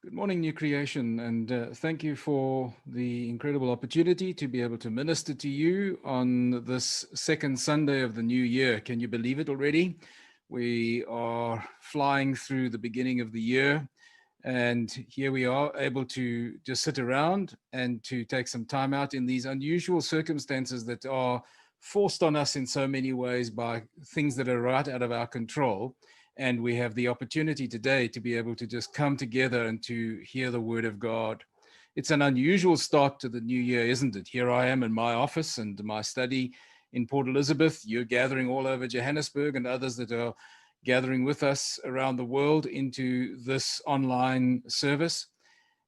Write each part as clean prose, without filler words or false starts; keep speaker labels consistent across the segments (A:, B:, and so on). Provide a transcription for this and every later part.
A: Good morning, New Creation, and thank you for the incredible opportunity to be able to minister to you on this second Sunday of the new year. Can you believe it already? We are flying through the beginning of the year, and here we are able to just sit around and to take some time out in these unusual circumstances that are forced on us in so many ways by things that are right out of our control. And we have the opportunity today to be able to just come together and to hear the word of God. It's an unusual start to the new year, isn't it? Here I am in my office and my study in Port Elizabeth. You're gathering all over Johannesburg and others that are gathering with us around the world into this online service.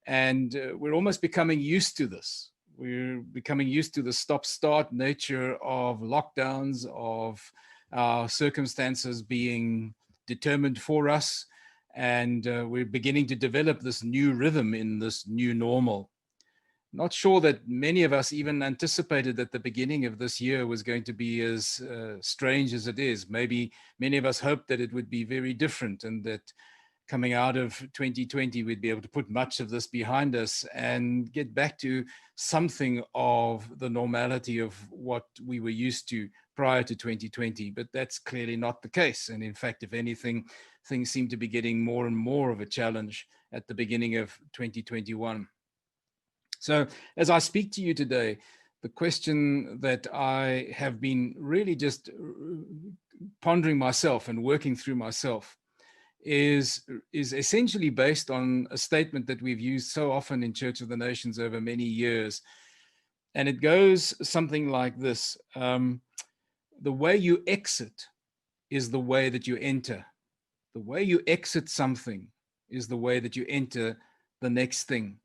A: And we're almost becoming used to this. We're becoming used to the stop-start nature of lockdowns, of our circumstances being determined for us, and we're beginning to develop this new rhythm in this new normal. Not sure that many of us even anticipated that the beginning of this year was going to be as strange as it is. Maybe many of us hoped that it would be very different and that coming out of 2020, we'd be able to put much of this behind us and get back to something of the normality of what we were used to prior to 2020, but that's clearly not the case. And in fact, if anything, things seem to be getting more and more of a challenge at the beginning of 2021. So as I speak to you today, the question that I have been really just pondering myself and working through myself is essentially based on a statement that we've used so often in Church of the Nations over many years. And it goes something like this. The way you exit is the way that you enter. The way you exit something is the way that you enter the next thing.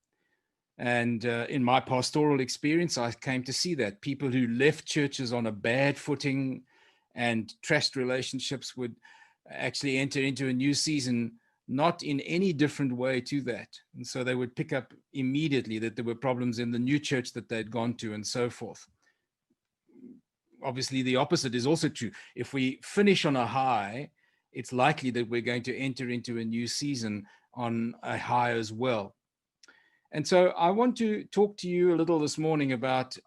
A: And in my pastoral experience, I came to see that people who left churches on a bad footing and trashed relationships would actually enter into a new season not in any different way to that. And so they would pick up immediately that there were problems in the new church that they'd gone to and so forth. Obviously, the opposite is also true. If we finish on a high, it's likely that we're going to enter into a new season on a high as well. And so I want to talk to you a little this morning about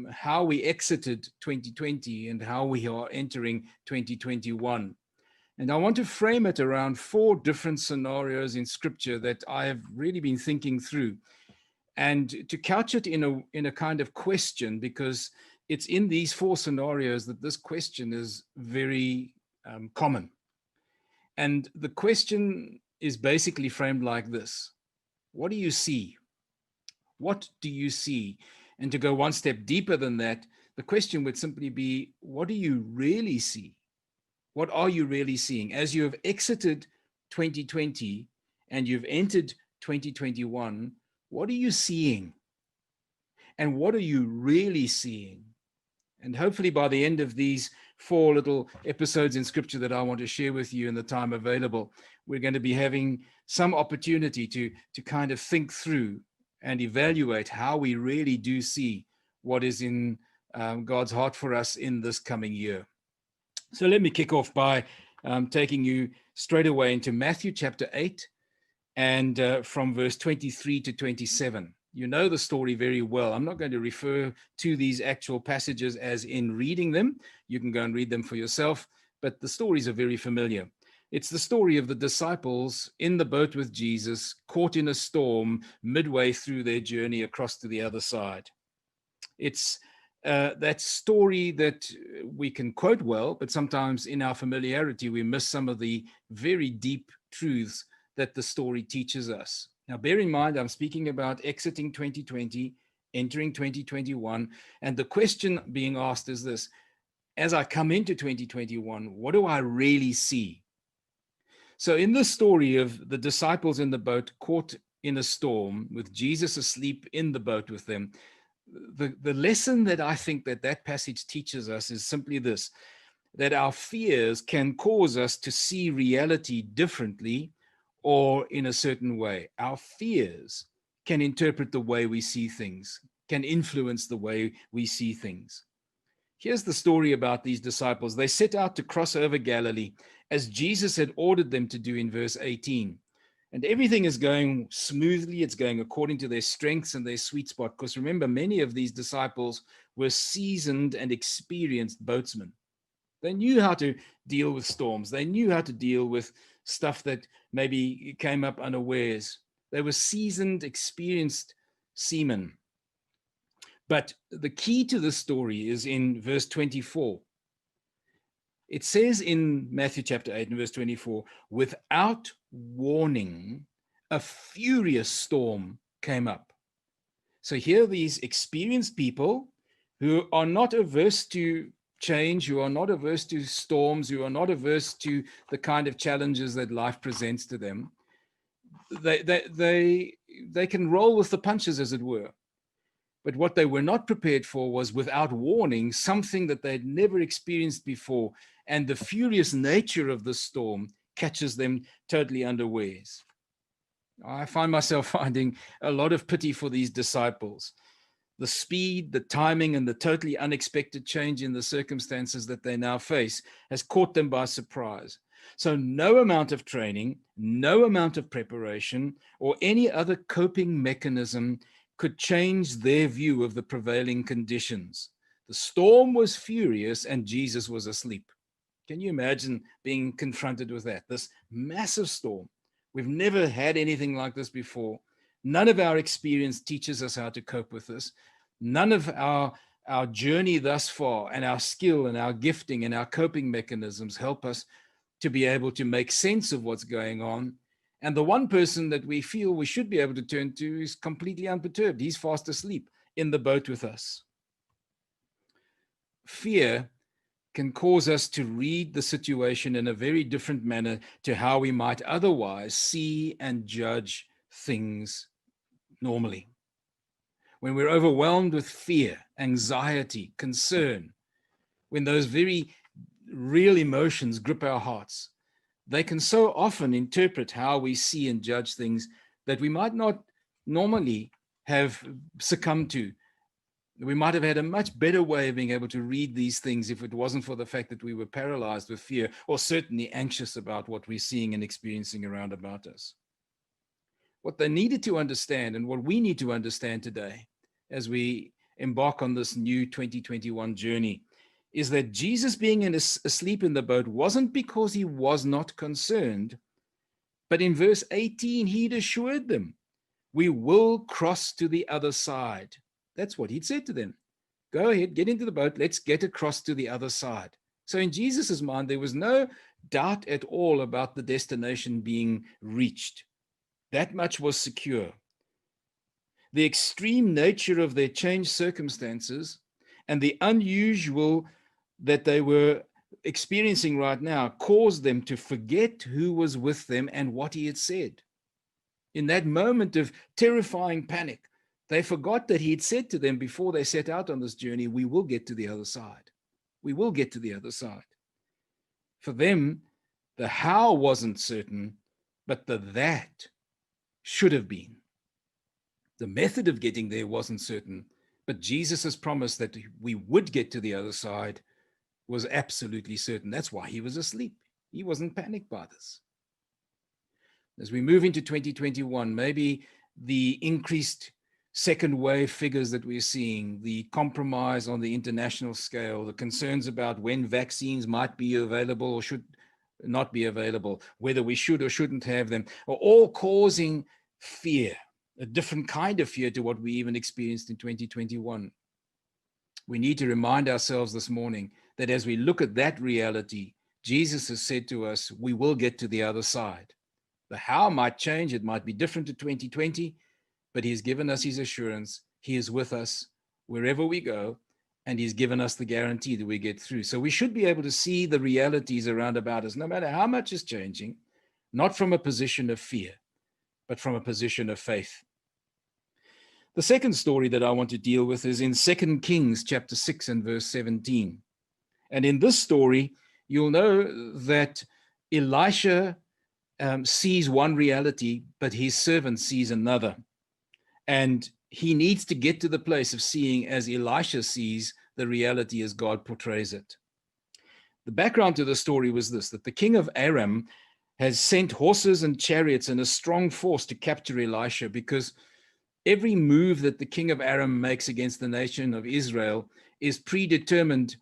A: how we exited 2020 and how we are entering 2021. And I want to frame it around 4 different scenarios in Scripture that I have really been thinking through, and to couch it in a kind of question, because it's in these 4 scenarios that this question is very common. And the question is basically framed like this: what do you see? What do you see? And to go one step deeper than that, the question would simply be, what do you really see? What are you really seeing? As you have exited 2020 and you've entered 2021, what are you seeing? And what are you really seeing? And hopefully by the end of these 4 little episodes in Scripture that I want to share with you in the time available, we're going to be having some opportunity to kind of think through and evaluate how we really do see what is in God's heart for us in this coming year. So let me kick off by taking you straight away into Matthew chapter 8 and from verse 23 to 27. You know the story very well. I'm not going to refer to these actual passages as in reading them. You can go and read them for yourself, but the stories are very familiar. It's the story of the disciples in the boat with Jesus, caught in a storm midway through their journey across to the other side. It's that story that we can quote well, but sometimes in our familiarity, we miss some of the very deep truths that the story teaches us. Now, bear in mind, I'm speaking about exiting 2020, entering 2021, and the question being asked is this: as I come into 2021, what do I really see? So in this story of the disciples in the boat caught in a storm with Jesus asleep in the boat with them, the lesson that I think that passage teaches us is simply this: that our fears can cause us to see reality differently or in a certain way. Our fears can interpret the way we see things, can influence the way we see things. Here's the story about these disciples. They set out to cross over Galilee as Jesus had ordered them to do in verse 18. And everything is going smoothly. It's going according to their strengths and their sweet spot. Because remember, many of these disciples were seasoned and experienced boatsmen. They knew how to deal with storms. They knew how to deal with stuff that maybe came up unawares. They were seasoned, experienced seamen. But the key to the story is in verse 24. It says in Matthew chapter 8 and verse 24, without warning, a furious storm came up. So here are these experienced people who are not averse to change, who are not averse to storms, who are not averse to the kind of challenges that life presents to them. They can roll with the punches, as it were. But what they were not prepared for was, without warning, something that they'd never experienced before. And the furious nature of the storm catches them totally unawares. I find myself finding a lot of pity for these disciples. The speed, the timing, and the totally unexpected change in the circumstances that they now face has caught them by surprise. So no amount of training, no amount of preparation, or any other coping mechanism could change their view of the prevailing conditions. The storm was furious and Jesus was asleep. Can you imagine being confronted with that? This massive storm. We've never had anything like this before. None of our experience teaches us how to cope with this. None of our journey thus far and our skill and our gifting and our coping mechanisms help us to be able to make sense of what's going on. And the one person that we feel we should be able to turn to is completely unperturbed. He's fast asleep in the boat with us. Fear can cause us to read the situation in a very different manner to how we might otherwise see and judge things normally. When we're overwhelmed with fear, anxiety, concern, when those very real emotions grip our hearts, they can so often interpret how we see and judge things that we might not normally have succumbed to. We might have had a much better way of being able to read these things if it wasn't for the fact that we were paralyzed with fear, or certainly anxious about what we're seeing and experiencing around about us. What they needed to understand, and what we need to understand today as we embark on this new 2021 journey, is that Jesus being asleep in the boat wasn't because he was not concerned, but in verse 18, he'd assured them, we will cross to the other side. That's what he'd said to them. Go ahead, get into the boat, let's get across to the other side. So in Jesus's mind, there was no doubt at all about the destination being reached. That much was secure. The extreme nature of their changed circumstances and the unusual that they were experiencing right now caused them to forget who was with them and what he had said. In that moment of terrifying panic, they forgot that he had said to them before they set out on this journey, we will get to the other side. We will get to the other side. For them, the how wasn't certain, but the that should have been. The method of getting there wasn't certain, but Jesus' promise that we would get to the other side was absolutely certain. That's why he was asleep. He wasn't panicked by this. As we move into 2021, maybe the increased second wave figures that we're seeing, the compromise on the international scale, the concerns about when vaccines might be available or should not be available, whether we should or shouldn't have them, are all causing fear, a different kind of fear to what we even experienced in 2021. We need to remind ourselves this morning that as we look at that reality, Jesus has said to us, we will get to the other side. The how might change, it might be different to 2020, but he's given us his assurance. He is with us wherever we go, and he's given us the guarantee that we get through. So we should be able to see the realities around about us, no matter how much is changing, not from a position of fear, but from a position of faith. The second story that I want to deal with is in 2 Kings chapter 6 and verse 17. And in this story, you'll know that Elisha sees one reality, but his servant sees another. And he needs to get to the place of seeing as Elisha sees the reality as God portrays it. The background to the story was this, that the king of Aram has sent horses and chariots and a strong force to capture Elisha, because every move that the king of Aram makes against the nation of Israel is predetermined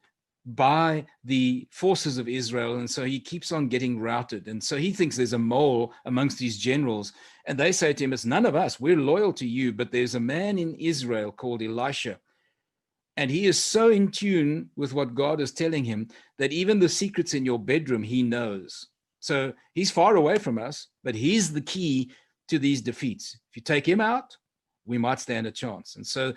A: by the forces of Israel. And so he keeps on getting routed. And so he thinks there's a mole amongst these generals. And they say to him, it's none of us. We're loyal to you. But there's a man in Israel called Elisha. And he is so in tune with what God is telling him that even the secrets in your bedroom, he knows. So he's far away from us, but he's the key to these defeats. If you take him out, we might stand a chance. And so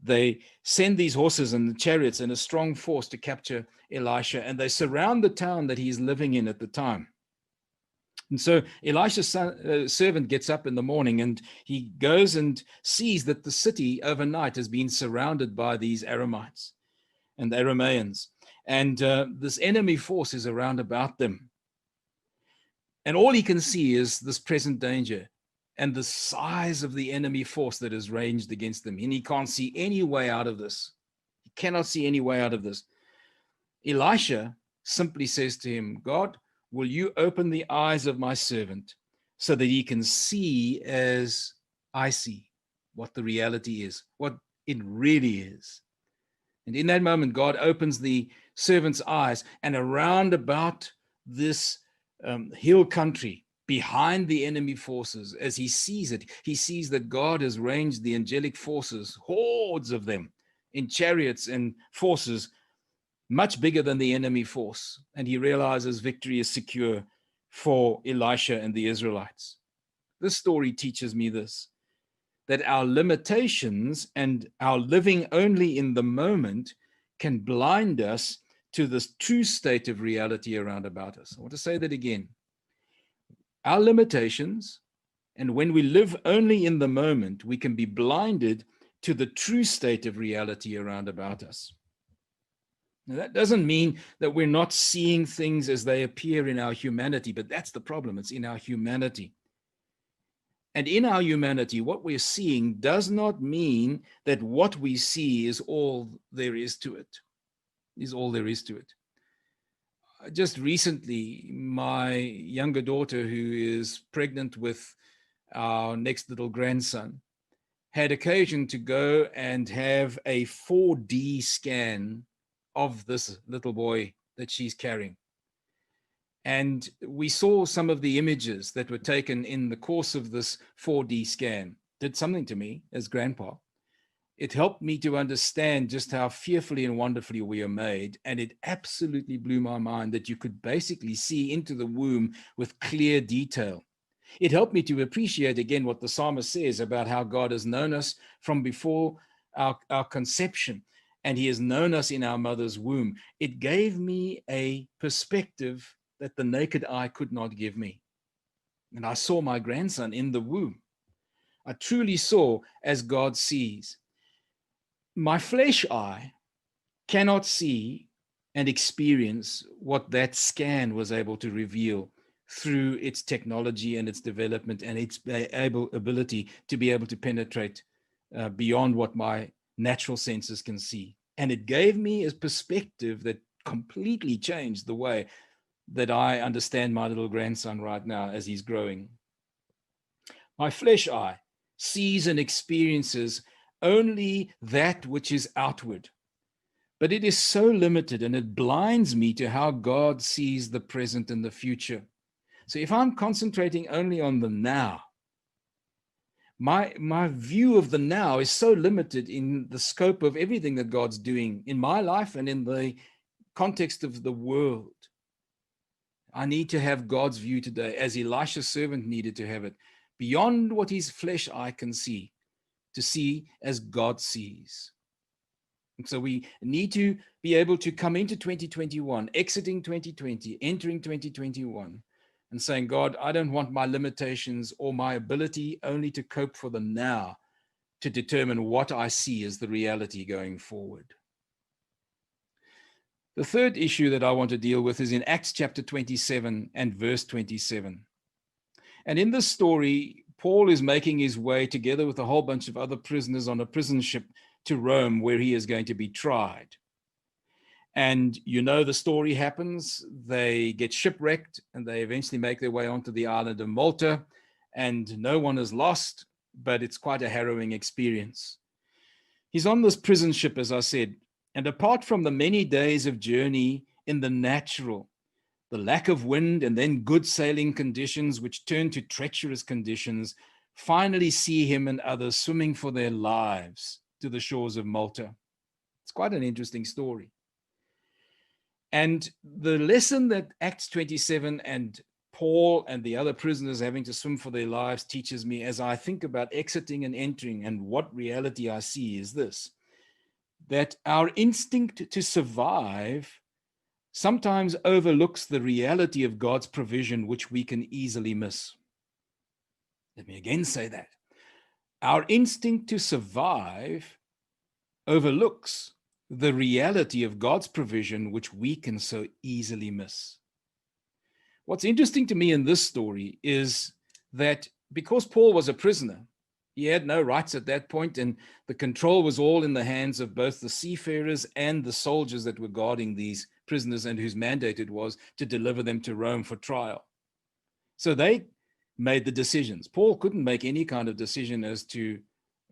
A: they send these horses and the chariots and a strong force to capture Elisha, and they surround the town that he's living in at the time. And so Elisha's servant gets up in the morning and he goes and sees that the city overnight has been surrounded by these Aramites and Arameans. And this enemy force is around about them. And all he can see is this present danger and the size of the enemy force that is ranged against them. And he can't see any way out of this. He cannot see any way out of this. Elisha simply says to him, God, will you open the eyes of my servant so that he can see as I see what the reality is, what it really is. And in that moment, God opens the servant's eyes, and around about this hill country, behind the enemy forces, as he sees it, he sees that God has ranged the angelic forces, hordes of them, in chariots and forces, much bigger than the enemy force. And he realizes victory is secure for Elisha and the Israelites. This story teaches me this, that our limitations and our living only in the moment can blind us to this true state of reality around about us. I want to say that again. Our limitations, and when we live only in the moment, we can be blinded to the true state of reality around about us. Now, that doesn't mean that we're not seeing things as they appear in our humanity, but that's the problem. It's in our humanity. And in our humanity, what we're seeing does not mean that what we see is all there is to it. Is all there is to it. Just recently, my younger daughter, who is pregnant with our next little grandson, had occasion to go and have a 4D scan of this little boy that she's carrying. And we saw some of the images that were taken in the course of this 4D scan. Did something to me as grandpa. It helped me to understand just how fearfully and wonderfully we are made. And it absolutely blew my mind that you could basically see into the womb with clear detail. It helped me to appreciate again what the psalmist says about how God has known us from before our conception, and he has known us in our mother's womb. It gave me a perspective that the naked eye could not give me. And I saw my grandson in the womb. I truly saw as God sees. My flesh eye cannot see and experience what that scan was able to reveal through its technology and its development and its ability to be able to penetrate beyond what my natural senses can see. And it gave me a perspective that completely changed the way that I understand my little grandson right now as he's growing. My flesh eye sees and experiences only that which is outward, but it is so limited and it blinds me to how God sees the present and the future. So if I'm concentrating only on the now, my view of the now is so limited in the scope of everything that God's doing in my life and in the context of the world. I need to have God's view today, as Elisha's servant needed to have it, beyond what his flesh eye can see, to see as God sees. And so we need to be able to come into 2021, exiting 2020, entering 2021, and saying, God, I don't want my limitations or my ability only to cope for the now to determine what I see as the reality going forward. The third issue that I want to deal with is in Acts chapter 27 and verse 27. And in this story, Paul is making his way together with a whole bunch of other prisoners on a prison ship to Rome, where he is going to be tried. And you know the story happens. They get shipwrecked and they eventually make their way onto the island of Malta, and no one is lost, but it's quite a harrowing experience. He's on this prison ship, as I said, and apart from the many days of journey in the natural, the lack of wind and then good sailing conditions, which turn to treacherous conditions, finally see him and others swimming for their lives to the shores of Malta. It's quite an interesting story. And the lesson that Acts 27 and Paul and the other prisoners having to swim for their lives teaches me as I think about exiting and entering, and what reality I see is this: that our instinct to survive sometimes overlooks the reality of God's provision, which we can easily miss. Let me again say that. Our instinct to survive overlooks the reality of God's provision, which we can so easily miss. What's interesting to me in this story is that because Paul was a prisoner, he had no rights at that point, and the control was all in the hands of both the seafarers and the soldiers that were guarding these prisoners and whose mandate it was to deliver them to Rome for trial. So they made the decisions. Paul couldn't make any kind of decision as to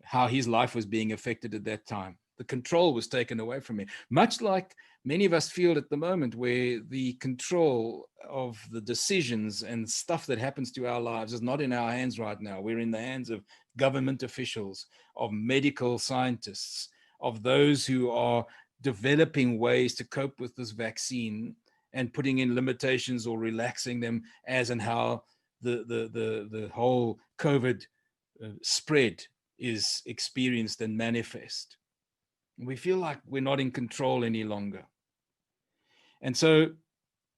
A: how his life was being affected at that time. The control was taken away from him, much like many of us feel at the moment, where the control of the decisions and stuff that happens to our lives is not in our hands right now. We're in the hands of government officials, of medical scientists, of those who are developing ways to cope with this vaccine and putting in limitations or relaxing them as and how the whole COVID spread is experienced and manifest. We feel like we're not in control any longer. And so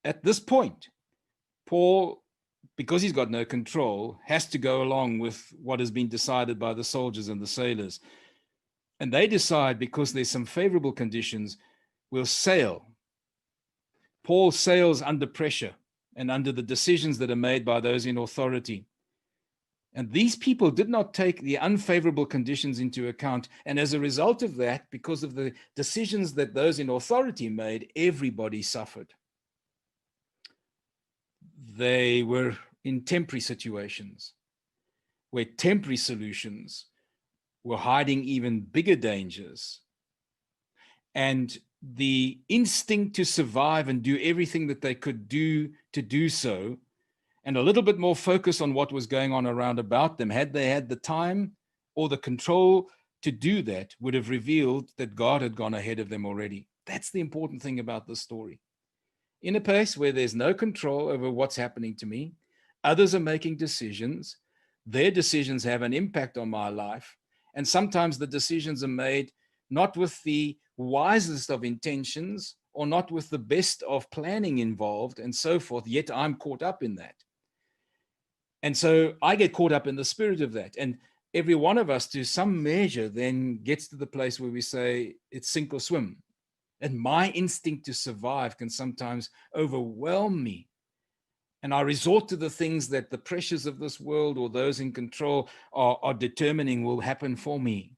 A: at this point, Paul, because he's got no control, has to go along with what has been decided by the soldiers and the sailors. And they decide, because there's some favorable conditions, we'll sail. Paul sails under pressure and under the decisions that are made by those in authority. And these people did not take the unfavorable conditions into account. And as a result of that, because of the decisions that those in authority made, everybody suffered. They were in temporary situations where temporary solutions were hiding even bigger dangers. And the instinct to survive and do everything that they could do to do so, and a little bit more focus on what was going on around about them, had they had the time or the control to do that, would have revealed that God had gone ahead of them already. That's the important thing about this story. In a place where there's no control over what's happening to me, others are making decisions, their decisions have an impact on my life, and sometimes the decisions are made not with the wisest of intentions or not with the best of planning involved and so forth, yet I'm caught up in that. And so I get caught up in the spirit of that. And every one of us, to some measure, then gets to the place where we say it's sink or swim. And my instinct to survive can sometimes overwhelm me. And I resort to the things that the pressures of this world or those in control are determining will happen for me.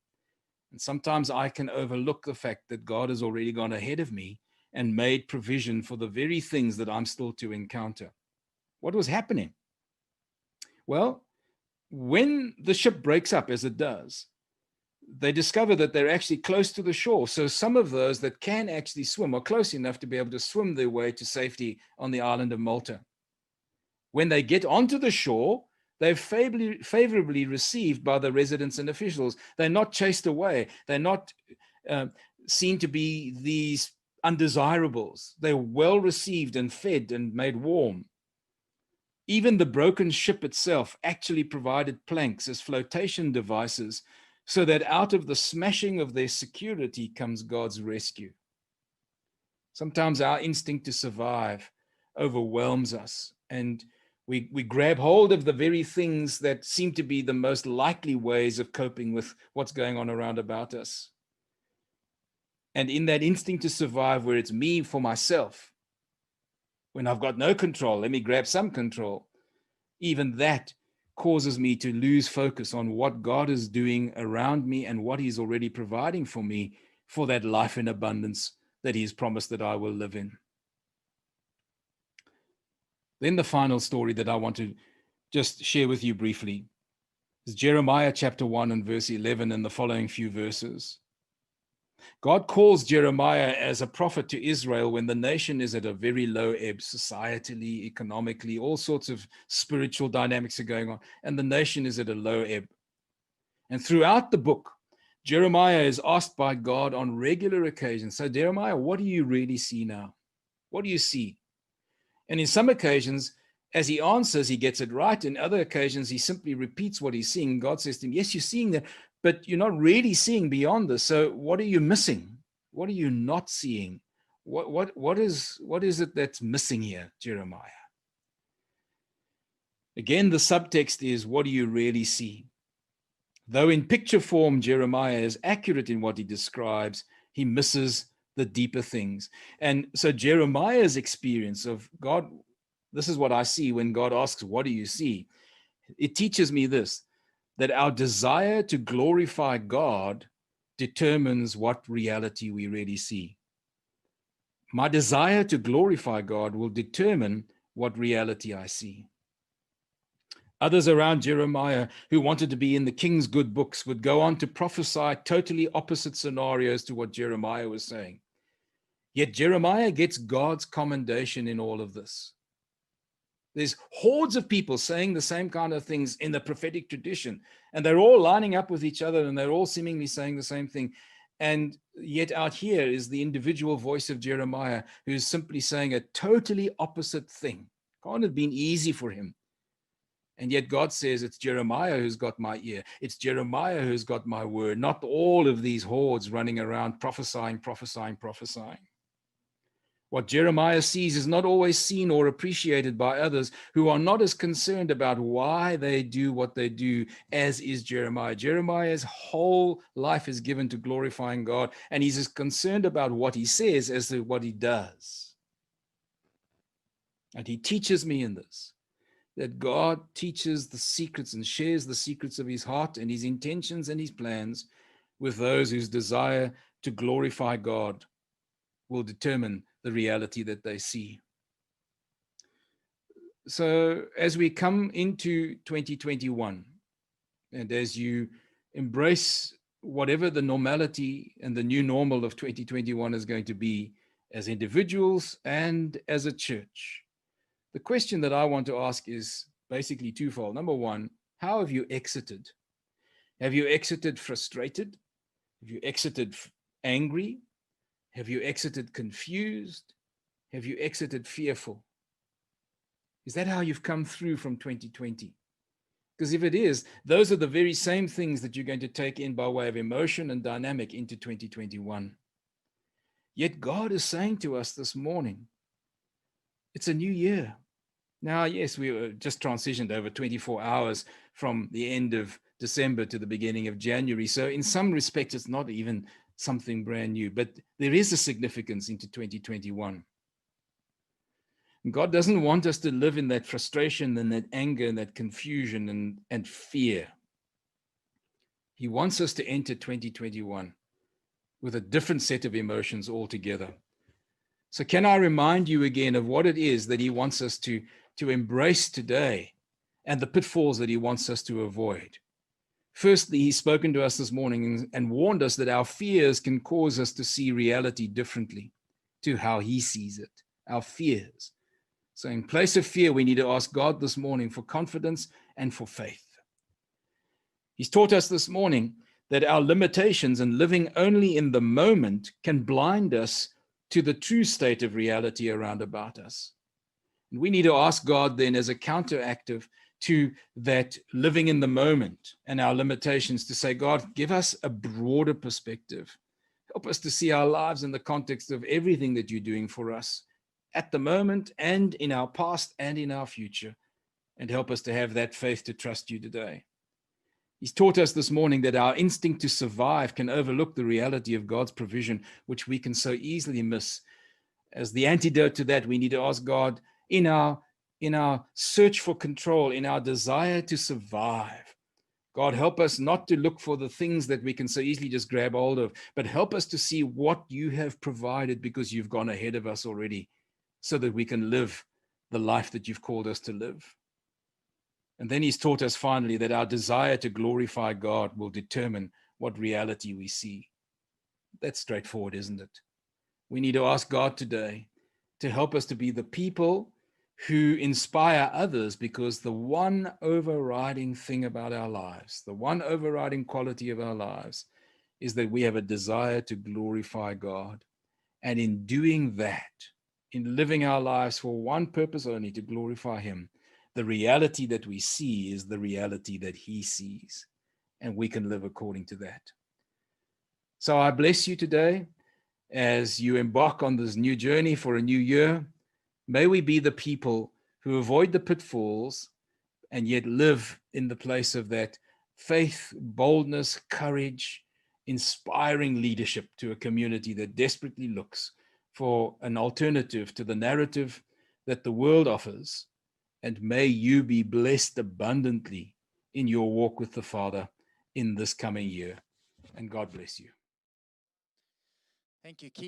A: And sometimes I can overlook the fact that God has already gone ahead of me and made provision for the very things that I'm still to encounter. What was happening? Well, when the ship breaks up, as it does, they discover that they're actually close to the shore. So some of those that can actually swim are close enough to be able to swim their way to safety on the island of Malta. When they get onto the shore, they're favorably received by the residents and officials. They're not chased away. They're not seen to be these undesirables. They're well received and fed and made warm. Even the broken ship itself actually provided planks as flotation devices, so that out of the smashing of their security comes God's rescue. Sometimes our instinct to survive overwhelms us, and we grab hold of the very things that seem to be the most likely ways of coping with what's going on around about us. And in that instinct to survive, where it's me for myself, when I've got no control, let me grab some control. Even that causes me to lose focus on what God is doing around me and what he's already providing for me for that life in abundance that he's promised that I will live in. Then the final story that I want to just share with you briefly is Jeremiah chapter 1 and verse 11 and the following few verses. God calls Jeremiah as a prophet to Israel when the nation is at a very low ebb, societally, economically, all sorts of spiritual dynamics are going on, and the nation is at a low ebb. And throughout the book, Jeremiah is asked by God on regular occasions, so Jeremiah, what do you really see now? What do you see? And in some occasions, as he answers, he gets it right. In other occasions, he simply repeats what he's seeing. God says to him, yes, you're seeing that, but you're not really seeing beyond this. So what are you missing? What are you not seeing? What is it that's missing here, Jeremiah? Again, the subtext is, what do you really see? Though in picture form, Jeremiah is accurate in what he describes, he misses the deeper things. And so Jeremiah's experience of God, this is what I see when God asks, what do you see? It teaches me this, that our desire to glorify God determines what reality we really see. My desire to glorify God will determine what reality I see. Others around Jeremiah who wanted to be in the king's good books would go on to prophesy totally opposite scenarios to what Jeremiah was saying. Yet Jeremiah gets God's commendation in all of this. There's hordes of people saying the same kind of things in the prophetic tradition, and they're all lining up with each other, and they're all seemingly saying the same thing. And yet out here is the individual voice of Jeremiah, who's simply saying a totally opposite thing. Can't have been easy for him. And yet God says, it's Jeremiah who's got my ear. It's Jeremiah who's got my word, not all of these hordes running around prophesying. What Jeremiah sees is not always seen or appreciated by others who are not as concerned about why they do what they do as is Jeremiah. Jeremiah's whole life is given to glorifying God, and he's as concerned about what he says as to what he does. And he teaches me in this, that God teaches the secrets and shares the secrets of his heart and his intentions and his plans with those whose desire to glorify God will determine the reality that they see. So as we come into 2021, and as you embrace whatever the normality and the new normal of 2021 is going to be, as individuals and as a church, the question that I want to ask is basically twofold. Number one, how have you exited? Have you exited frustrated? Have you exited angry? Have you exited confused? Have you exited fearful? Is that how you've come through from 2020? Because if it is, those are the very same things that you're going to take in by way of emotion and dynamic into 2021. Yet God is saying to us this morning, it's a new year. Now, yes, we were just transitioned over 24 hours from the end of December to the beginning of January. So in some respects, it's not even something brand new, but there is a significance into 2021. And God doesn't want us to live in that frustration and that anger and that confusion and fear. He wants us to enter 2021 with a different set of emotions altogether. So can I remind you again of what it is that he wants us to embrace today and the pitfalls that he wants us to avoid? Firstly, he's spoken to us this morning and warned us that our fears can cause us to see reality differently to how he sees it, our fears. So in place of fear, we need to ask God this morning for confidence and for faith. He's taught us this morning that our limitations and living only in the moment can blind us to the true state of reality around about us. And we need to ask God then, as a counteractive to that living in the moment and our limitations, to say, God, give us a broader perspective. Help us to see our lives in the context of everything that you're doing for us at the moment and in our past and in our future, and help us to have that faith to trust you today. He's taught us this morning that our instinct to survive can overlook the reality of God's provision, which we can so easily miss. As the antidote to that, we need to ask God, in our search for control, in our desire to survive, God, help us not to look for the things that we can so easily just grab hold of, but help us to see what you have provided because you've gone ahead of us already so that we can live the life that you've called us to live. And then he's taught us finally that our desire to glorify God will determine what reality we see. That's straightforward, isn't it? We need to ask God today to help us to be the people who inspire others, because the one overriding thing about our lives, the one overriding quality of our lives, is that we have a desire to glorify God. And in doing that, in living our lives for one purpose only, to glorify him, the reality that we see is the reality that he sees, and we can live according to that. So I bless you today as you embark on this new journey for a new year. May we be the people who avoid the pitfalls and yet live in the place of that faith, boldness, courage, inspiring leadership to a community that desperately looks for an alternative to the narrative that the world offers. And may you be blessed abundantly in your walk with the Father in this coming year. And God bless you.
B: Thank you, Keith.